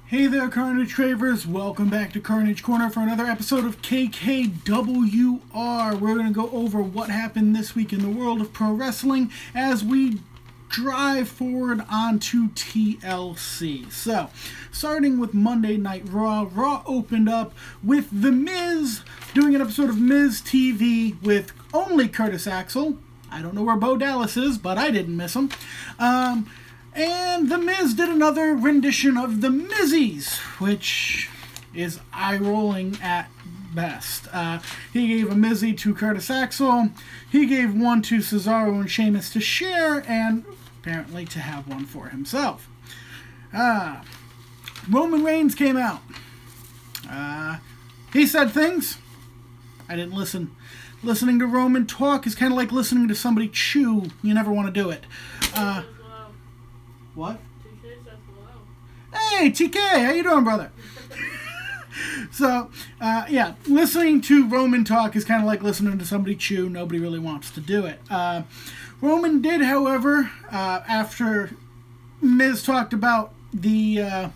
Hey there, Carnage Cravers. Welcome back to Carnage Corner for another episode of KKWR. We're going to go over what happened this week in the world of pro wrestling as we drive forward onto TLC. So, starting with Monday Night Raw, Raw opened up with The Miz doing an episode of Miz TV with only Curtis Axel. I don't know where Bo Dallas is, but I didn't miss him. And The Miz did another rendition of The Mizzies, which is eye-rolling at best. He gave a Mizzy to Curtis Axel, he gave one to Cesaro and Sheamus to share, and apparently to have one for himself. Roman Reigns came out. He said things. I didn't listen. Listening to Roman talk is kind of like listening to somebody chew. You never want to do it. What? Hey, TK, how you doing, brother? So, yeah, listening to Roman talk is kind of like listening to somebody chew. Nobody really wants to do it. Roman did, however, after Miz talked about the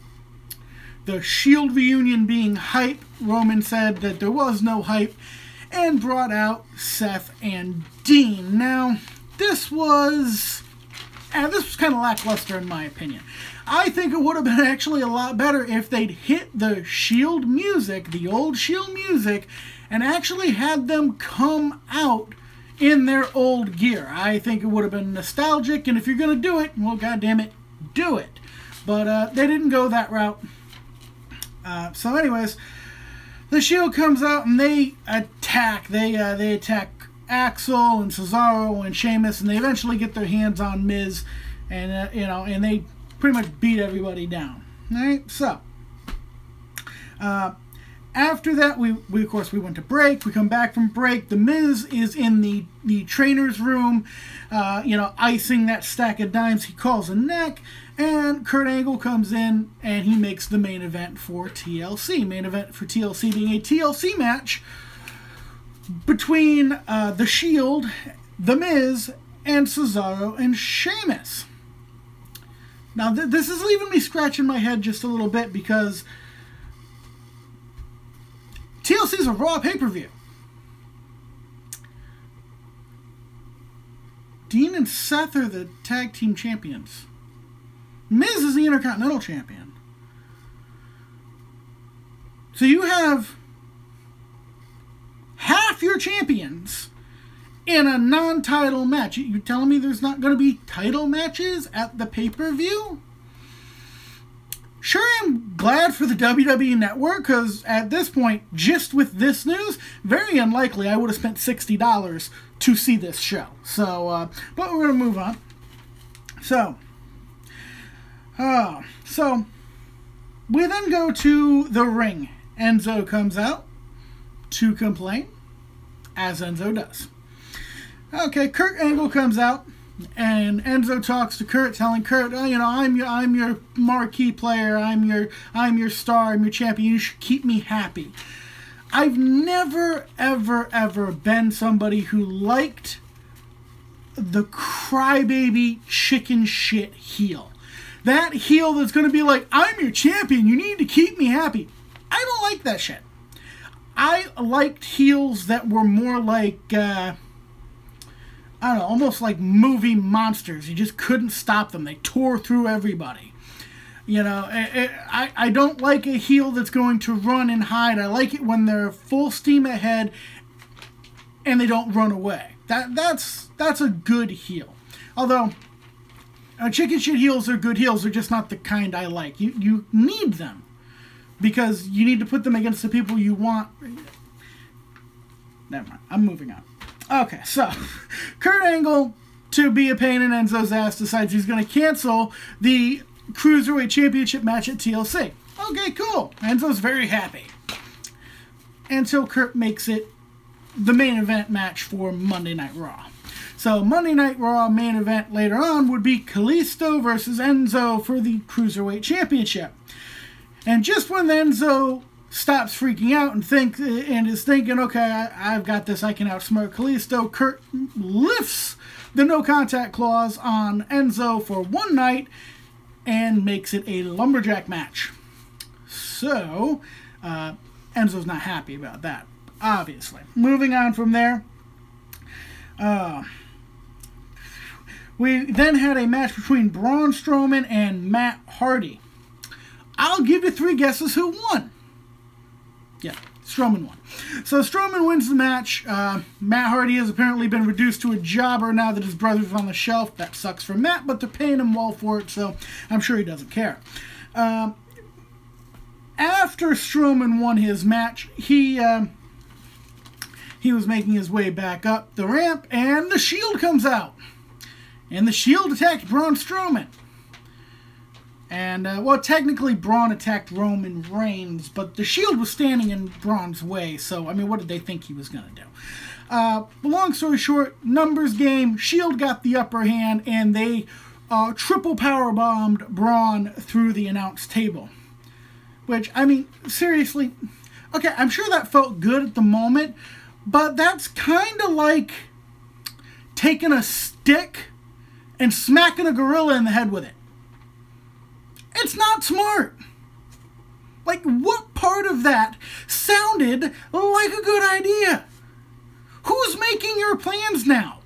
Shield reunion being hype, Roman said that there was no hype and brought out Seth and Dean. Now, this was kind of lackluster in my opinion. I think it would have been actually a lot better if they'd hit the Shield music, the old Shield music, and actually had them come out in their old gear. I think it would have been nostalgic, and if you're going to do it, well, goddammit, do it. But they didn't go that route. So anyways, the Shield comes out and they attack. They attack Axel and Cesaro and Sheamus, and they eventually get their hands on Miz, and and they pretty much beat everybody down. All right, so after that, we of course went to break. We come back from break. The Miz is in the trainer's room, icing that stack of dimes he calls a neck, and Kurt Angle comes in and he makes the main event for TLC. Main event for TLC being a TLC match between the Shield, The Miz, and Cesaro and Sheamus. Now, this is leaving me scratching my head just a little bit because TLC is a Raw pay-per-view. Dean and Seth are the tag team champions. Miz is the Intercontinental Champion. So you have half your champions in a non-title match. You telling me there's not going to be title matches at the pay-per-view? Sure, I'm glad for the WWE Network, because at this point, just with this news, very unlikely I would have spent $60 to see this show. So, but we're going to move on. So we then go to the ring. Enzo comes out to complain, as Enzo does. Okay, Kurt Angle comes out, and Enzo talks to Kurt, telling Kurt, oh, I'm your marquee player, I'm your star, I'm your champion, you should keep me happy. I've never, ever been somebody who liked the crybaby chicken shit heel. That heel that's going to be like, I'm your champion, you need to keep me happy. I don't like that shit. I liked heels that were more like, I don't know, almost like movie monsters. You just couldn't stop them. They tore through everybody. I don't like a heel that's going to run and hide. I like it when they're full steam ahead and they don't run away. That's a good heel. Although, chicken shit heels are good heels. They're just not the kind I like. You need them, because you need to put them against the people you want. Never mind. I'm moving on. Okay, so Kurt Angle, to be a pain in Enzo's ass, decides he's going to cancel the Cruiserweight Championship match at TLC. Okay, cool. Enzo's very happy. Until Kurt makes it the main event match for Monday Night Raw. So Monday Night Raw main event later on would be Kalisto versus Enzo for the Cruiserweight Championship. And just when Enzo stops freaking out and is thinking, okay, I've got this, I can outsmart Kalisto, Kurt lifts the no contact clause on Enzo for one night and makes it a lumberjack match. So, Enzo's not happy about that, obviously. Moving on from there, we then had a match between Braun Strowman and Matt Hardy. I'll give you 3 guesses who won. Yeah, Strowman won. So Strowman wins the match. Matt Hardy has apparently been reduced to a jobber now that his brother's on the shelf. That sucks for Matt, but they're paying him well for it, so I'm sure he doesn't care. After Strowman won his match, he was making his way back up the ramp, and the Shield comes out. And the Shield attacked Braun Strowman. And, well, technically Braun attacked Roman Reigns, but the Shield was standing in Braun's way, so, I mean, what did they think he was going to do? Long story short, numbers game, Shield got the upper hand, and they triple powerbombed Braun through the announce table. Which, I mean, seriously, okay, I'm sure that felt good at the moment, but that's kind of like taking a stick and smacking a gorilla in the head with it. It's not smart. Like, what part of that sounded like a good idea? Who's making your plans now?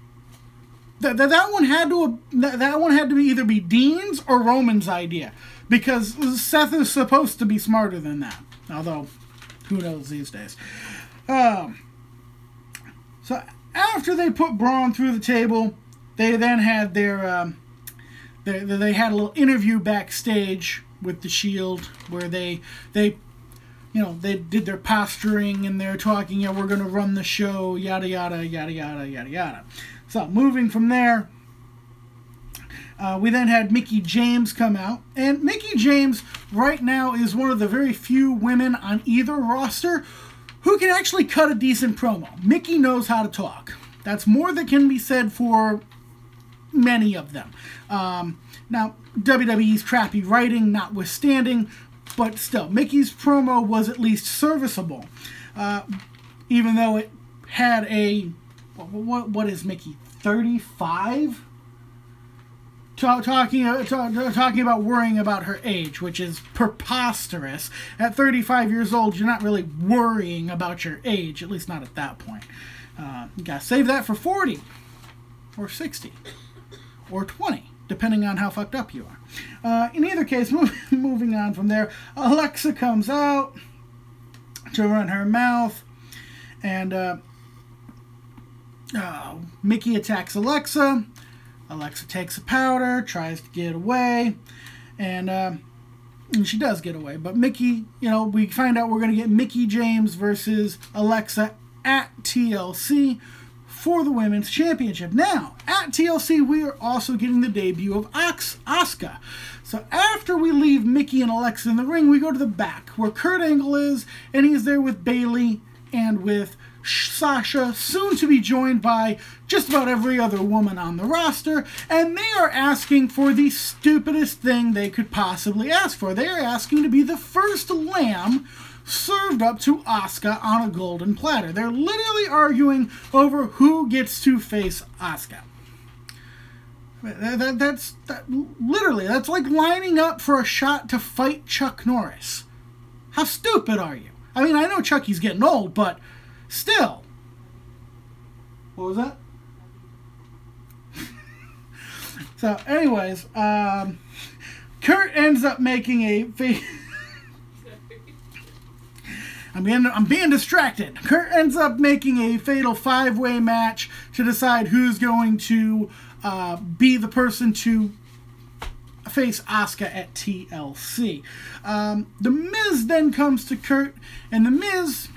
That one had to either be Dean's or Roman's idea, because Seth is supposed to be smarter than that. Although, who knows these days? So after they put Braun through the table, they then had their they had a little interview backstage with the Shield where they did their posturing and they're talking, yeah, we're going to run the show, yada yada yada yada yada yada. So moving from there, we then had Mickie James come out, and Mickie James right now is one of the very few women on either roster who can actually cut a decent promo. Mickie knows how to talk. That's more than can be said for many of them. Now, WWE's crappy writing notwithstanding, but still, Mickey's promo was at least serviceable. Even though it had a, what is Mickie, 35? Talking about worrying about her age, which is preposterous. At 35 years old, you're not really worrying about your age, at least not at that point. You gotta save that for 40, or 60, or 20, depending on how fucked up you are. In either case, moving on from there, Alexa comes out to run her mouth, and Mickie attacks Alexa. Alexa takes a powder, tries to get away, and she does get away. But Mickie, we find out we're going to get Mickie James versus Alexa at TLC for the Women's Championship. Now, at TLC, we are also getting the debut of Asuka. So after we leave Mickie and Alexa in the ring, we go to the back, where Kurt Angle is, and he's there with Bayley and with Sasha, soon to be joined by just about every other woman on the roster, and they are asking for the stupidest thing they could possibly ask for. They are asking to be the first lamb served up to Asuka on a golden platter. They're literally arguing over who gets to face Asuka. That's like lining up for a shot to fight Chuck Norris. How stupid are you? I mean, I know Chucky's getting old, but still. What was that? So, anyways, Kurt ends up making a... I'm being distracted. Kurt ends up making a fatal 5-way match to decide who's going to be the person to face Asuka at TLC. The Miz then comes to Kurt, and the Miz,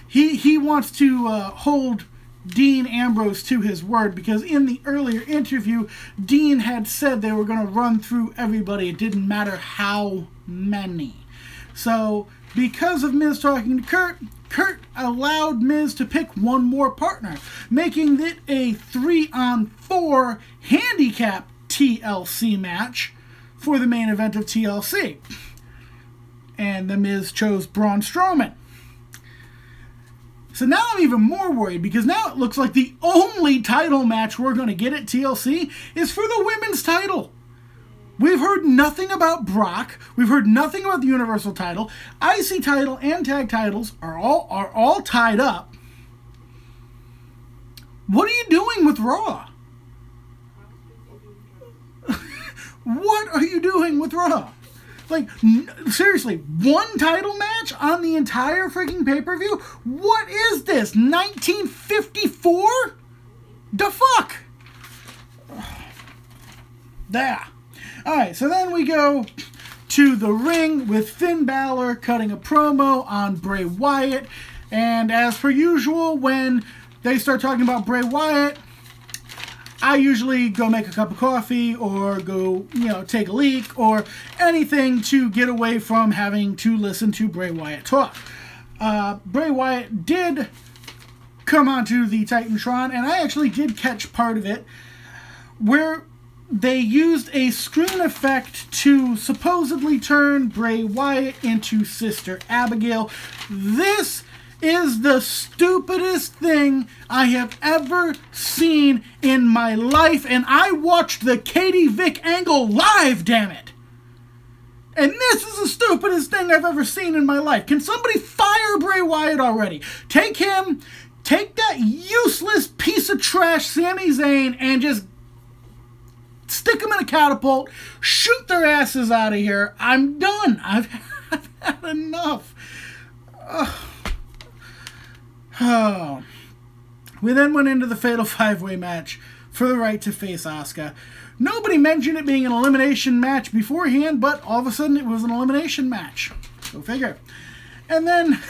he wants to hold Dean Ambrose to his word, because in the earlier interview, Dean had said they were going to run through everybody. It didn't matter how many. So, because of Miz talking to Kurt, Kurt allowed Miz to pick one more partner, making it a 3-on-4 handicap TLC match for the main event of TLC. And the Miz chose Braun Strowman. So now I'm even more worried, because now it looks like the only title match we're going to get at TLC is for the women's title. We've heard nothing about Brock. We've heard nothing about the Universal title. IC title and tag titles are all tied up. What are you doing with Raw? What are you doing with Raw? Like, seriously, one title match on the entire freaking pay-per-view? What is this, 1954? The fuck? There. Alright, so then we go to the ring with Finn Balor cutting a promo on Bray Wyatt. And as per usual, when they start talking about Bray Wyatt, I usually go make a cup of coffee or go, take a leak or anything to get away from having to listen to Bray Wyatt talk. Bray Wyatt did come onto the Titantron, and I actually did catch part of it, where they used a screen effect to supposedly turn Bray Wyatt into Sister Abigail. This is the stupidest thing I have ever seen in my life, and I watched the Katie Vick angle live, damn it! And this is the stupidest thing I've ever seen in my life. Can somebody fire Bray Wyatt already? Take him, take that useless piece of trash Sami Zayn, and just stick them in a catapult, shoot their asses out of here. I'm done. I've had enough. Oh. We then went into the Fatal 5-Way match for the right to face Asuka. Nobody mentioned it being an elimination match beforehand, but all of a sudden it was an elimination match. Go figure. And then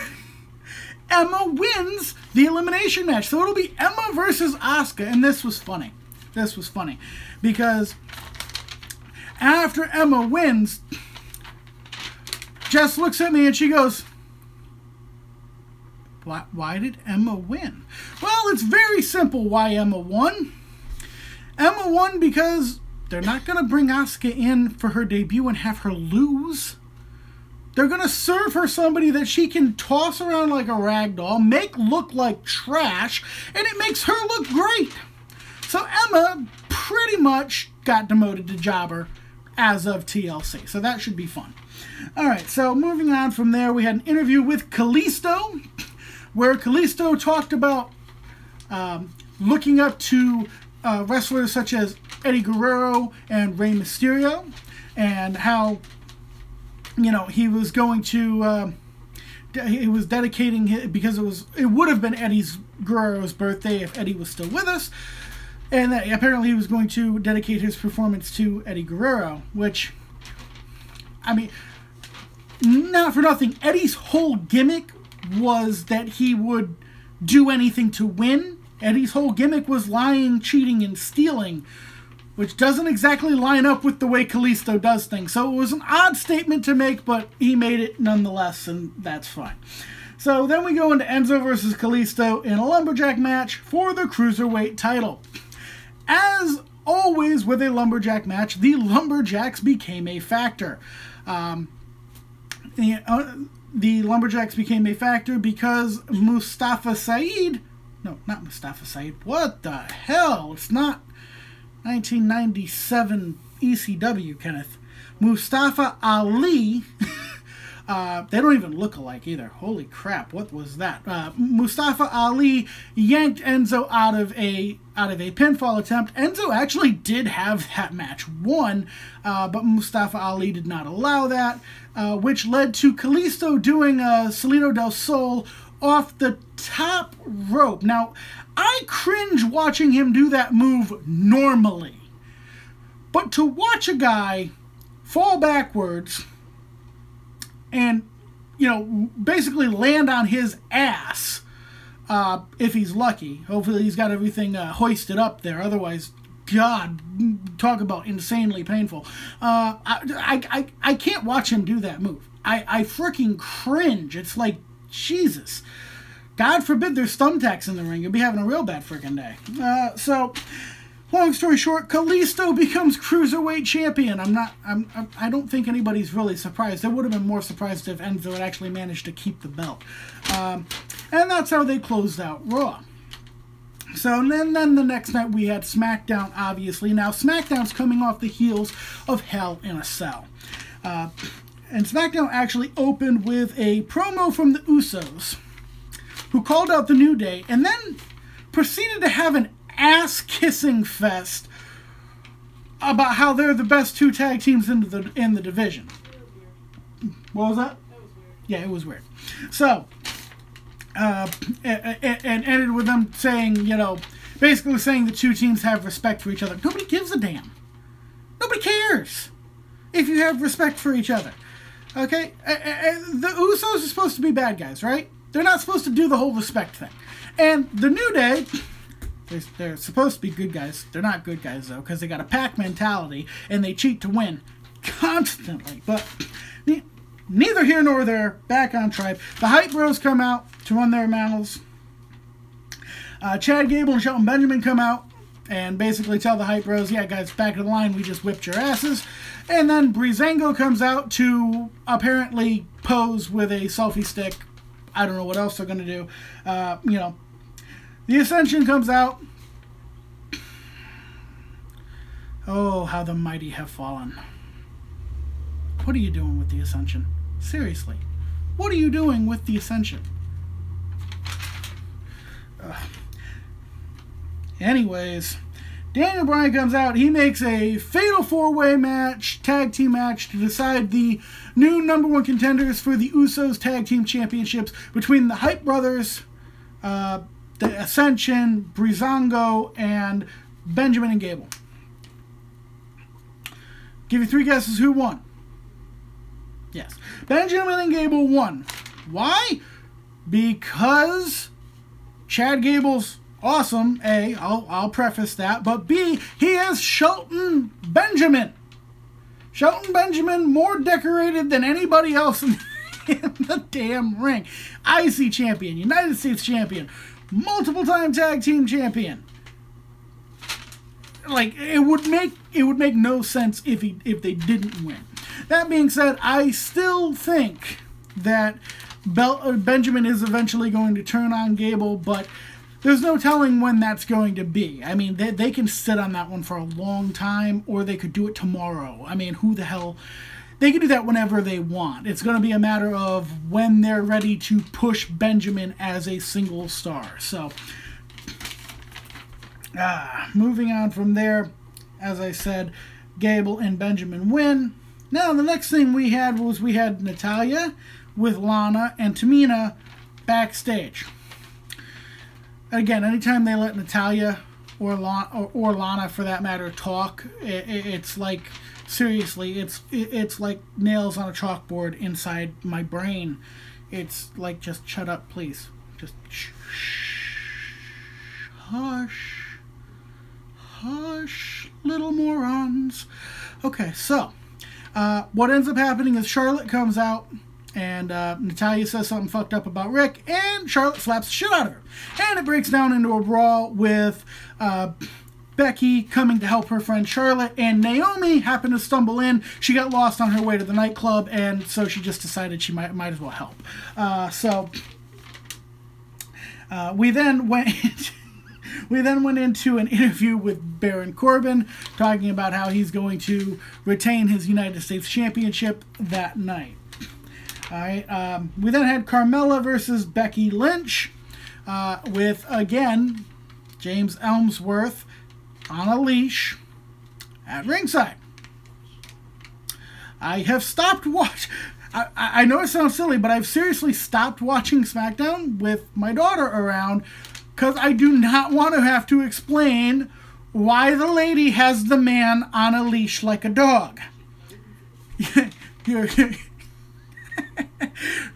Emma wins the elimination match. So it'll be Emma versus Asuka, and this was funny. This was funny because after Emma wins, Jess looks at me and she goes, why did Emma win? Well, it's very simple why Emma won. Emma won because they're not going to bring Asuka in for her debut and have her lose. They're going to serve her somebody that she can toss around like a rag doll, make look like trash, and it makes her look great. So Emma pretty much got demoted to jobber as of TLC. So that should be fun. All right, so moving on from there, we had an interview with Kalisto, where Kalisto talked about looking up to wrestlers such as Eddie Guerrero and Rey Mysterio, and how, he was going to, he was dedicating it because it would have been Eddie Guerrero's birthday if Eddie was still with us, and that apparently he was going to dedicate his performance to Eddie Guerrero, which, I mean, not for nothing, Eddie's whole gimmick was that he would do anything to win. Eddie's whole gimmick was lying, cheating, and stealing, which doesn't exactly line up with the way Kalisto does things. So it was an odd statement to make, but he made it nonetheless, and that's fine. So then we go into Enzo versus Kalisto in a lumberjack match for the Cruiserweight title. As always with a lumberjack match, the lumberjacks became a factor. The lumberjacks became a factor because Mustafa Said, no, not Mustafa Said, what the hell? It's not 1997 ECW, Kenneth. Mustafa Ali, they don't even look alike either. Holy crap, what was that? Mustafa Ali yanked Enzo out of a pinfall attempt. Enzo actually did have that match won, but Mustafa Ali did not allow that, which led to Kalisto doing a Salito del Sol off the top rope. Now, I cringe watching him do that move normally, but to watch a guy fall backwards and, basically land on his ass, if he's lucky. Hopefully he's got everything hoisted up there. Otherwise, God, talk about insanely painful. I can't watch him do that move. I freaking cringe. It's like, Jesus. God forbid there's thumbtacks in the ring. You'll be having a real bad freaking day. So, long story short, Kalisto becomes Cruiserweight champion. I don't think anybody's really surprised. I would have been more surprised if Enzo had actually managed to keep the belt. And that's how they closed out Raw. So then the next night we had SmackDown, obviously. Now, SmackDown's coming off the heels of Hell in a Cell. And SmackDown actually opened with a promo from the Usos, who called out the New Day, and then proceeded to have an ass-kissing fest about how they're the best 2 tag teams in the division. What was that? That was weird. Yeah, it was weird. So, and ended with them saying, basically saying the 2 teams have respect for each other. Nobody gives a damn. Nobody cares if you have respect for each other. Okay? The Usos are supposed to be bad guys, right? They're not supposed to do the whole respect thing. And the New Day, they're supposed to be good guys. They're not good guys, though, because they got a pack mentality, and they cheat to win constantly. But neither here nor there, back on tribe. The Hype Bros come out to run their mouths. Chad Gable and Shelton Benjamin come out and basically tell the Hype Bros, yeah, guys, back of the line, we just whipped your asses. And then Breezango comes out to apparently pose with a selfie stick. I don't know what else they're going to do. The Ascension comes out. Oh, how the mighty have fallen. What are you doing with the Ascension? Seriously. What are you doing with the Ascension? Anyways, Daniel Bryan comes out. He makes a fatal 4-way match, tag team match, to decide the new #1 contenders for the Usos Tag Team Championships between the Hype Brothers, the Ascension, Breezango, and Benjamin and Gable. Give you 3 guesses who won. Yes. Benjamin and Gable won. Why? Because Chad Gable's awesome, A, I'll preface that, but B, he has Shelton Benjamin. Shelton Benjamin more decorated than anybody else in the damn ring. IC champion, United States champion, multiple-time tag team champion. Like, it would make no sense if they didn't win. That being said, I still think that Benjamin is eventually going to turn on Gable, but there's no telling when that's going to be. I mean, they can sit on that one for a long time, or they could do it tomorrow. I mean, who the hell... They can do that whenever they want. It's going to be a matter of when they're ready to push Benjamin as a single star. So, moving on from there, as I said, Gable and Benjamin win. Now, the next thing we had Natalya with Lana and Tamina backstage. Again, anytime they let Natalya or Lana, for that matter, talk, it's like, seriously, it's like nails on a chalkboard inside my brain. It's like, just shut up, please. Just shh. Hush. Hush, little morons. Okay, so, what ends up happening is Charlotte comes out, and Natalya says something fucked up about Rick, and Charlotte slaps the shit out of her. And it breaks down into a brawl with Becky coming to help her friend Charlotte, and Naomi happened to stumble in. She got lost on her way to the nightclub, and so she just decided she might as well help. We then went into an interview with Baron Corbin, talking about how he's going to retain his United States Championship that night. All right. We then had Carmella versus Becky Lynch, with, again, James Ellsworth on a leash at ringside. I have stopped watching... I know it sounds silly, but I've seriously stopped watching SmackDown with my daughter around, because I do not want to have to explain why the lady has the man on a leash like a dog.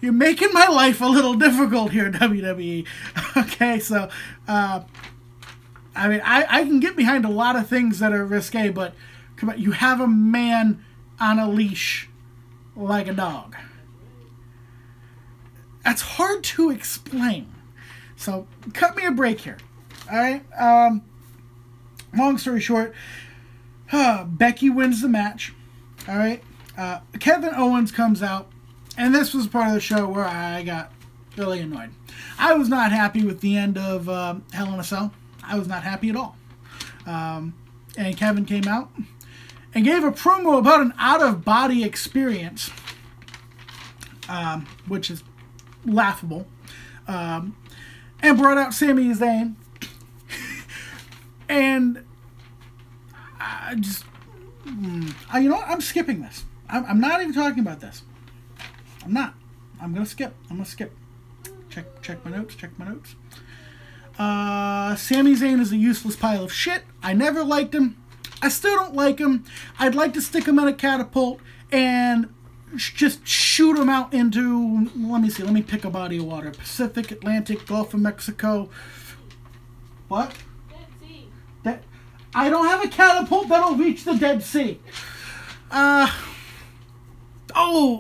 You're making my life a little difficult here, WWE. Okay, so, I mean, I can get behind a lot of things that are risque, but come on, you have a man on a leash like a dog. That's hard to explain. So, cut me a break here. Alright? Long story short, Becky wins the match. Alright? Kevin Owens comes out, and this was part of the show where I got really annoyed. I was not happy with the end of Hell in a Cell. I was not happy at all. And Kevin came out and gave a promo about an out-of-body experience, which is laughable, and brought out Sami Zayn. And I just, you know what? I'm skipping this. I'm not even talking about this. I'm not. I'm going to skip. Check my notes. Sami Zayn is a useless pile of shit. I never liked him. I still don't like him. I'd like to stick him in a catapult and just shoot him out into, let me see, let me pick a body of water. Pacific, Atlantic, Gulf of Mexico. What? Dead Sea. I don't have a catapult that'll reach the Dead Sea. Oh,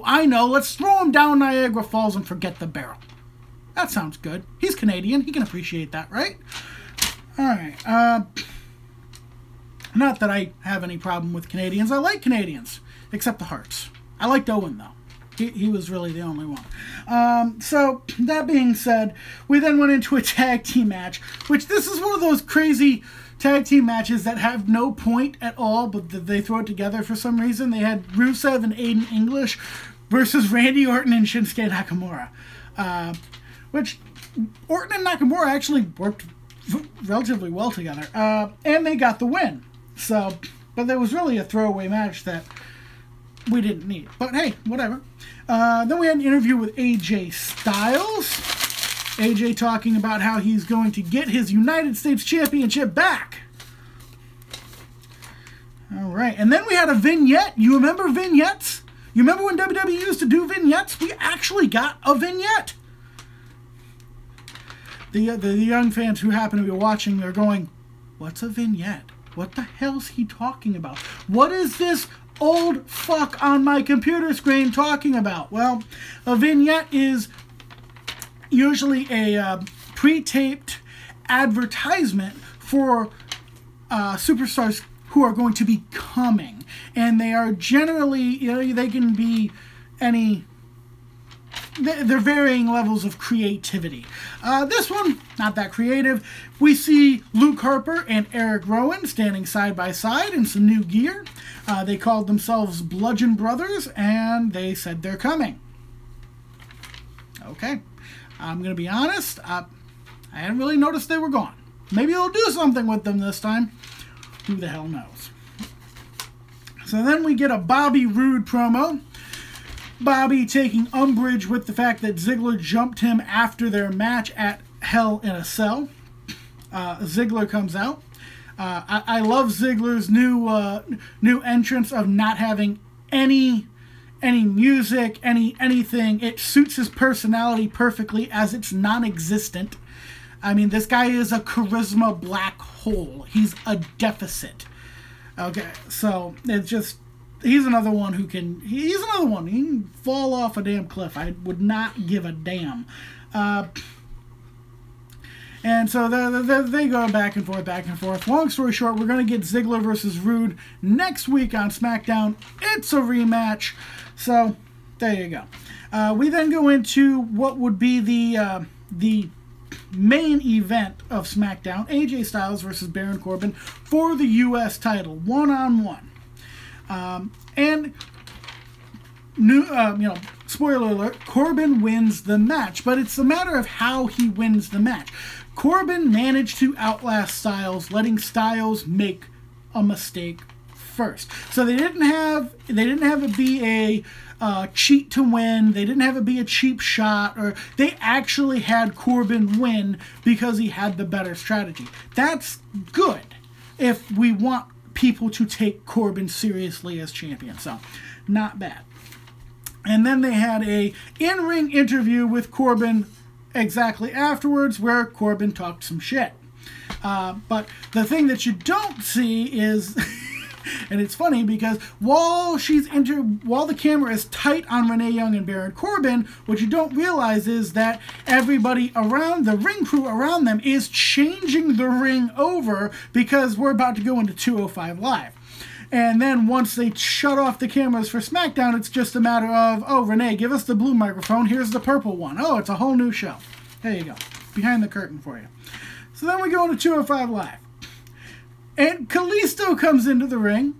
I know. Let's throw him down Niagara Falls and forget the barrel. That sounds good. He's Canadian. He can appreciate that, right? All right. Not that I have any problem with Canadians. I like Canadians, except the Harts. I liked Owen, though. He was really the only one. So, that being said, we then went into a tag team match, which this is one of those crazy tag team matches that have no point at all, but they throw it together for some reason. They had Rusev and Aiden English versus Randy Orton and Shinsuke Nakamura. Which Orton and Nakamura actually worked relatively well together. And they got the win. So, but there was really a throwaway match that we didn't need. But hey, whatever. Then we had an interview with AJ Styles. AJ talking about how he's going to get his United States Championship back. All right. And then we had a vignette. You remember vignettes? You remember when WWE used to do vignettes? We actually got a vignette. The young fans who happen to be watching, they're going, what's a vignette? What the hell's he talking about? What is this old fuck on my computer screen talking about? Well, a vignette is usually a pre-taped advertisement for superstars who are going to be coming. And they are generally, you know, they can be any... They're varying levels of creativity. This one, not that creative. We see Luke Harper and Eric Rowan standing side by side in some new gear. They called themselves Bludgeon Brothers, and they said they're coming. Okay. I'm going to be honest. I hadn't really noticed they were gone. Maybe they'll do something with them this time. Who the hell knows? So then we get a Bobby Roode promo. Bobby taking umbrage with the fact that Ziggler jumped him after their match at Hell in a Cell. Ziggler comes out. I love Ziggler's new entrance of not having any music, anything. It suits his personality perfectly as it's non-existent. I mean, this guy is a charisma black hole. He's a deficit. Okay, so it's just... He's another one who can... He's another one. He can fall off a damn cliff. I would not give a damn. And so they go back and forth. Long story short, we're going to get Ziggler versus Roode next week on SmackDown. It's a rematch. So, there you go. We then go into what would be the main event of SmackDown. AJ Styles versus Baron Corbin for the U.S. title. One-on-one. And spoiler alert, Corbin wins the match, but it's a matter of how he wins the match. Corbin managed to outlast Styles, letting Styles make a mistake first. So they didn't have it be a cheat to win. They didn't have it be a cheap shot, or they actually had Corbin win because he had the better strategy. That's good if we want people to take Corbin seriously as champion. So, not bad. And then they had a in-ring interview with Corbin exactly afterwards where Corbin talked some shit. But the thing that you don't see is... And it's funny because while the camera is tight on Renee Young and Baron Corbin, what you don't realize is that everybody around, the ring crew around them, is changing the ring over because we're about to go into 205 Live. And then once they shut off the cameras for SmackDown, it's just a matter of, oh, Renee, give us the blue microphone. Here's the purple one. Oh, it's a whole new show. There you go. Behind the curtain for you. So then we go into 205 Live. And Kalisto comes into the ring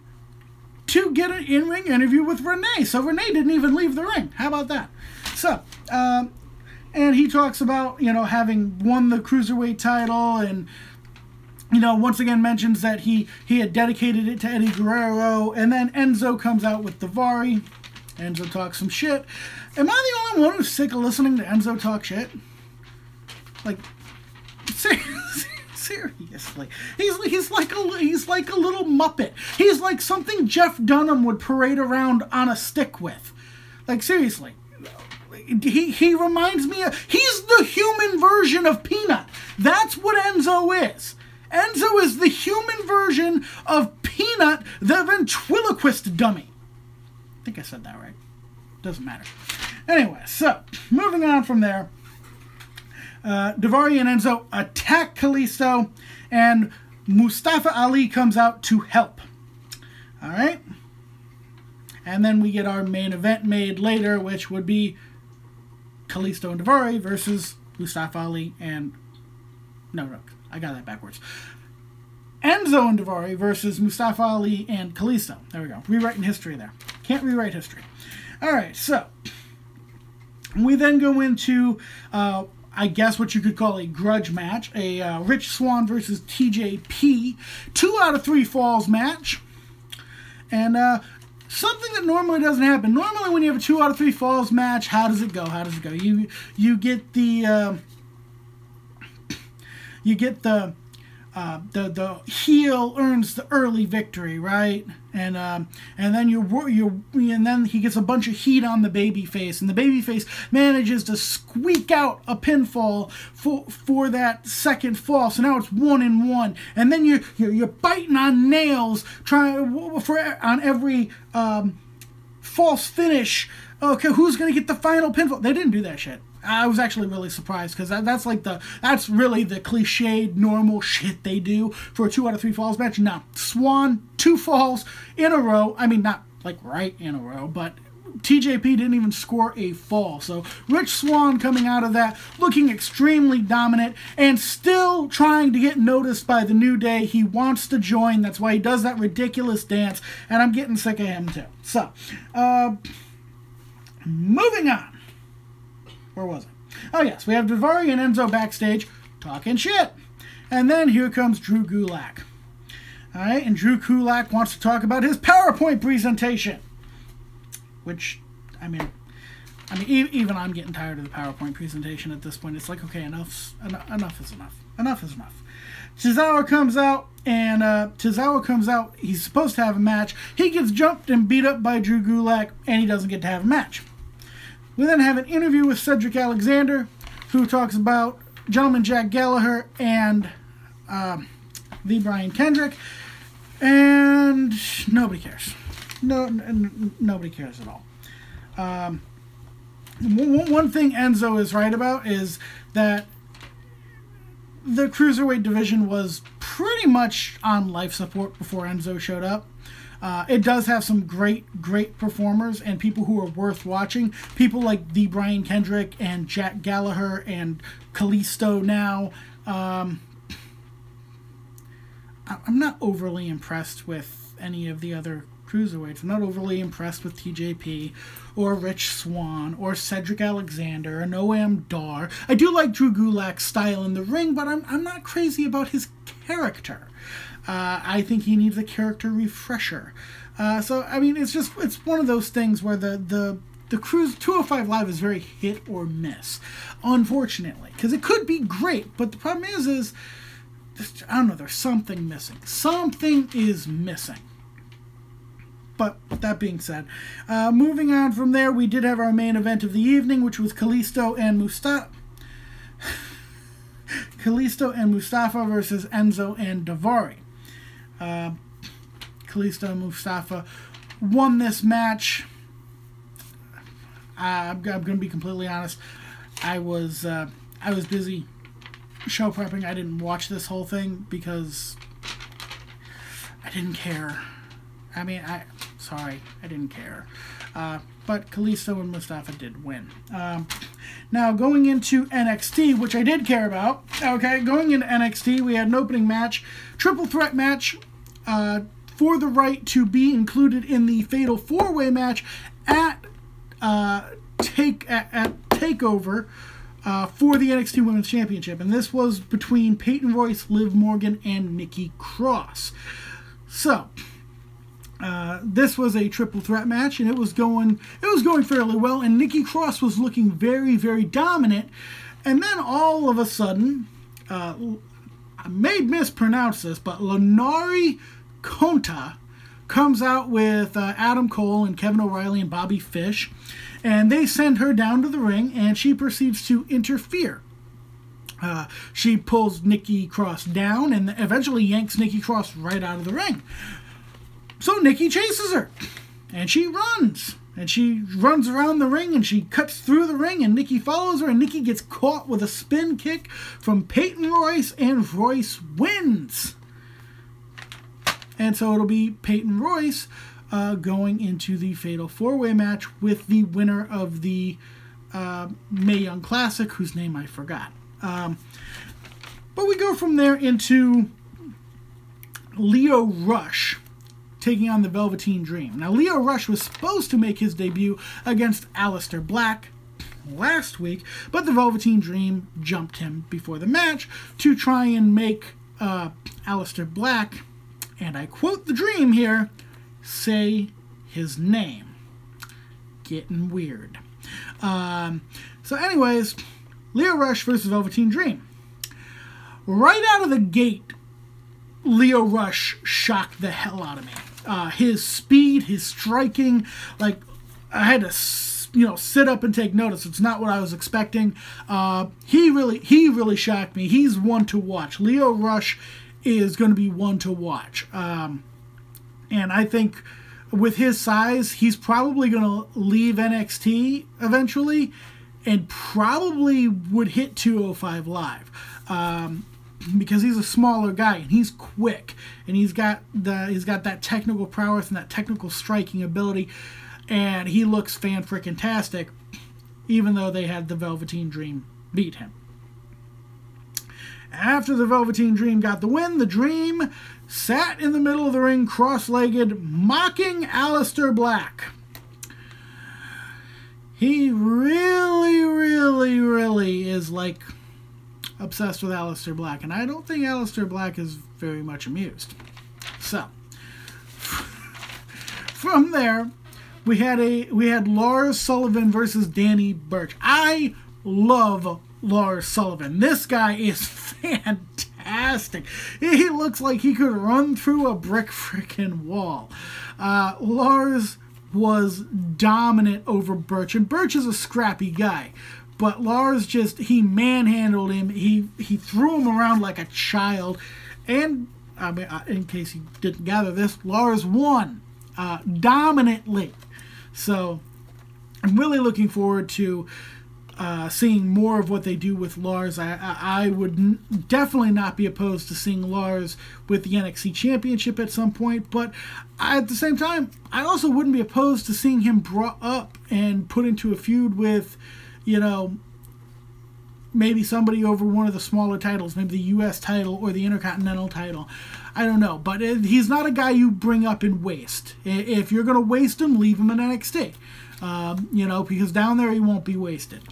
to get an in-ring interview with Renee. So Renee didn't even leave the ring. How about that? So, and he talks about, you know, having won the Cruiserweight title, and, you know, once again mentions that he had dedicated it to Eddie Guerrero. And then Enzo comes out with Daivari. Enzo talks some shit. Am I the only one who's sick of listening to Enzo talk shit? Like, seriously, he's like a little Muppet. He's like something Jeff Dunham would parade around on a stick with. Like, seriously, he reminds me of, he's the human version of Peanut. That's what Enzo is. Enzo is the human version of Peanut, the ventriloquist dummy. I think I said that right. Doesn't matter. Anyway, so moving on from there. Daivari and Enzo attack Kalisto, and Mustafa Ali comes out to help. Alright? And then we get our main event made later, which would be Kalisto and Daivari versus Mustafa Ali and... No, I got that backwards. Enzo and Daivari versus Mustafa Ali and Kalisto. There we go. Rewriting history there. Can't rewrite history. Alright, so... we then go into... I guess what you could call a grudge match, a Rich Swann versus TJP, 2 out of 3 falls match, and something that normally doesn't happen. Normally, when you have a 2 out of 3 falls match, how does it go? How does it go? You get the the heel earns the early victory, right? And then he gets a bunch of heat on the babyface, and the babyface manages to squeak out a pinfall for that second fall. So now it's 1-1, and then you're biting on nails on every false finish. Okay, who's gonna get the final pinfall? They didn't do that shit. I was actually really surprised, because that's really the cliched normal shit they do for a 2 out of 3 falls match. Now, Swann, 2 falls in a row. I mean, not like right in a row, but TJP didn't even score a fall. So Rich Swann coming out of that looking extremely dominant and still trying to get noticed by the New Day. He wants to join. That's why he does that ridiculous dance, and I'm getting sick of him too. So, moving on. Where was it? Oh, yes. We have Daivari and Enzo backstage talking shit. And then here comes Drew Gulak. All right, and Drew Gulak wants to talk about his PowerPoint presentation. Which, I mean, even I'm getting tired of the PowerPoint presentation at this point. It's like, okay, enough is enough. Enough is enough. Tozawa comes out, and he's supposed to have a match. He gets jumped and beat up by Drew Gulak, and he doesn't get to have a match. We then have an interview with Cedric Alexander, who talks about Gentleman Jack Gallagher and the Brian Kendrick, and nobody cares. Nobody cares at all. One thing Enzo is right about is that the Cruiserweight division was pretty much on life support before Enzo showed up. It does have some great performers and people who are worth watching. People like the Brian Kendrick and Jack Gallagher and Kalisto now. I'm not overly impressed with any of the other Cruiserweights. I'm not overly impressed with TJP or Rich Swann or Cedric Alexander or Noam Dar. I do like Drew Gulak's style in the ring, but I'm not crazy about his character. I think he needs a character refresher. So, I mean, it's one of those things where the Cruise 205 Live is very hit or miss, unfortunately. Because it could be great, but the problem is, I don't know, there's something missing. Something is missing. But that being said, moving on from there, we did have our main event of the evening, which was Kalisto and Mustafa versus Enzo and Daivari. Kalisto and Mustafa won this match. I'm going to be completely honest. I was busy show prepping. I didn't watch this whole thing because I didn't care. I mean, I didn't care. but Kalisto and Mustafa did win. Now, going into NXT, which I did care about, okay, going into NXT, we had an opening match, triple threat match, for the right to be included in the Fatal 4-Way match at TakeOver for the NXT Women's Championship. And this was between Peyton Royce, Liv Morgan, and Nikki Cross. So, this was a triple threat match, and it was going fairly well, and Nikki Cross was looking very, very dominant. And then all of a sudden, I may mispronounce this, but Lanari Conta comes out with Adam Cole and Kevin O'Reilly and Bobby Fish, and they send her down to the ring, and she proceeds to interfere. She pulls Nikki Cross down and eventually yanks Nikki Cross right out of the ring. So Nikki chases her, and she runs. And she runs around the ring, and she cuts through the ring, and Nikki follows her, and Nikki gets caught with a spin kick from Peyton Royce, and Royce wins. And so it'll be Peyton Royce going into the Fatal 4-Way match with the winner of the Mae Young Classic, whose name I forgot. But we go from there into Lio Rush taking on the Velveteen Dream. Now, Lio Rush was supposed to make his debut against Aleister Black last week, but the Velveteen Dream jumped him before the match to try and make Aleister Black, and I quote the Dream here, say his name. Getting weird. So anyways, Lio Rush versus Velveteen Dream. Right out of the gate, Lio Rush shocked the hell out of me. His speed, his striking, like, I had to, sit up and take notice. It's not what I was expecting. He really shocked me. He's one to watch. Lio Rush is going to be one to watch. And I think with his size, he's probably going to leave NXT eventually and probably would hit 205 Live. Because he's a smaller guy and he's quick and he's got that technical prowess and that technical striking ability, and he looks fan-frickin-tastic, even though they had the Velveteen Dream beat him. After the Velveteen Dream got the win, the Dream sat in the middle of the ring cross-legged, mocking Aleister Black. He really is like obsessed with Aleister Black, and I don't think Aleister Black is very much amused. So, from there, we had Lars Sullivan versus Danny Burch. I love Lars Sullivan. This guy is fantastic. He looks like he could run through a brick frickin' wall. Lars was dominant over Burch, and Burch is a scrappy guy. But Lars he manhandled him. He threw him around like a child. And, in case you didn't gather this, Lars won dominantly. So, I'm really looking forward to seeing more of what they do with Lars. I would definitely not be opposed to seeing Lars with the NXT Championship at some point. But at the same time, I also wouldn't be opposed to seeing him brought up and put into a feud with, maybe somebody over one of the smaller titles, maybe the U.S. title or the Intercontinental title. I don't know. But he's not a guy you bring up and waste. If you're going to waste him, leave him in NXT. Because down there he won't be wasted.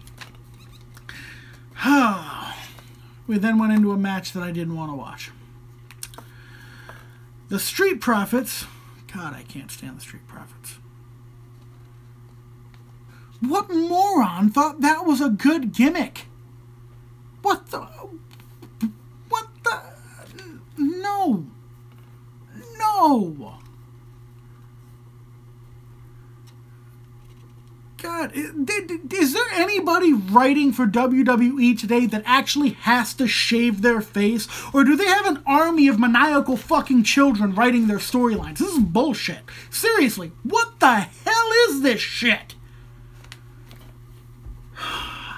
We then went into a match that I didn't want to watch. The Street Profits. God, I can't stand the Street Profits. What moron thought that was a good gimmick? What the... No. God, is there anybody writing for WWE today that actually has to shave their face? Or do they have an army of maniacal fucking children writing their storylines? This is bullshit. Seriously, what the hell is this shit?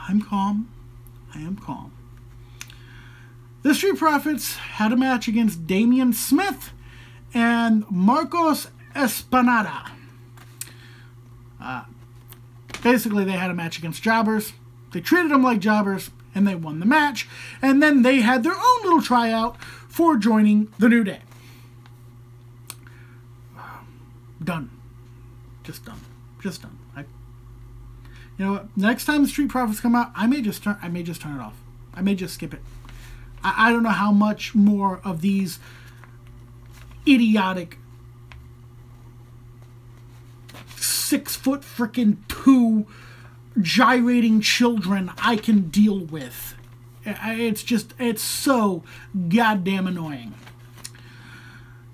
I'm calm. I am calm. The Street Profits had a match against Damian Smith and Marcos Espanada. basically they had a match against jobbers. They treated them like jobbers, and they won the match. And then they had their own little tryout for joining the New Day. Done. Just done. Just done. You know what? Next time the Street Profits come out, I may just turn it off. I may just skip it. I don't know how much more of these idiotic 6-foot frickin' 2 gyrating children I can deal with. It's so goddamn annoying.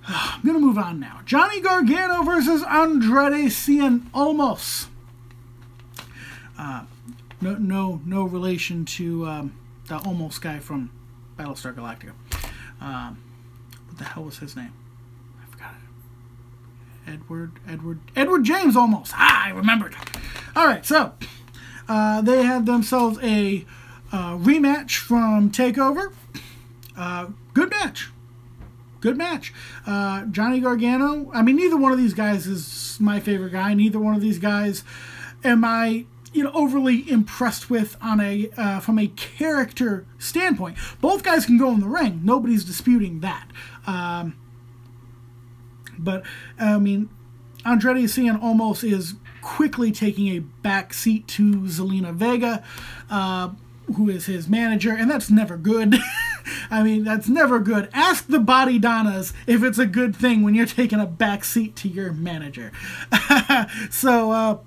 I'm going to move on now. Johnny Gargano versus Andrade Cien Almos. No relation to the Almost guy from Battlestar Galactica. What the hell was his name? I forgot it. Edward James Almost. I remembered. All right, so they had themselves a rematch from TakeOver. Good match. Good match. Johnny Gargano, I mean, neither one of these guys is my favorite guy. Neither one of these guys am I, overly impressed with on a from a character standpoint. Both guys can go in the ring. Nobody's disputing that. But, I mean, Andrade Cien Almos is quickly taking a back seat to Zelina Vega, who is his manager, and that's never good. I mean, that's never good. Ask the Body Donnas if it's a good thing when you're taking a back seat to your manager. So,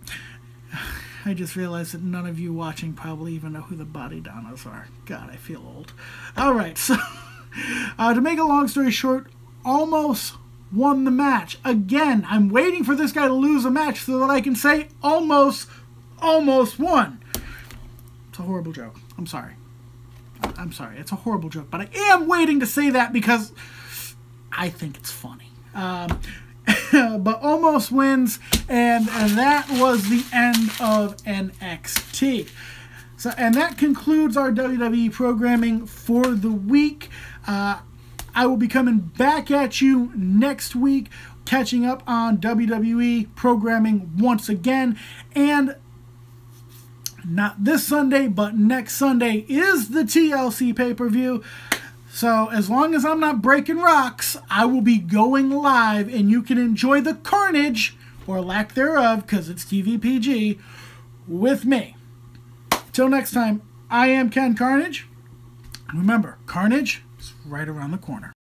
I just realized that none of you watching probably even know who the Body Donnas are. God, I feel old. All right, so to make a long story short, Almost won the match. Again, I'm waiting for this guy to lose a match so that I can say almost won. It's a horrible joke. I'm sorry. It's a horrible joke, but I am waiting to say that because I think it's funny. But Almost wins, and that was the end of NXT. So, and that concludes our WWE programming for the week. I will be coming back at you next week, catching up on WWE programming once again, and not this Sunday, but next Sunday is the TLC pay-per-view. So as long as I'm not breaking rocks, I will be going live, and you can enjoy the carnage, or lack thereof, because it's TVPG, with me. Till next time, I am Ken Carnage. Remember, carnage is right around the corner.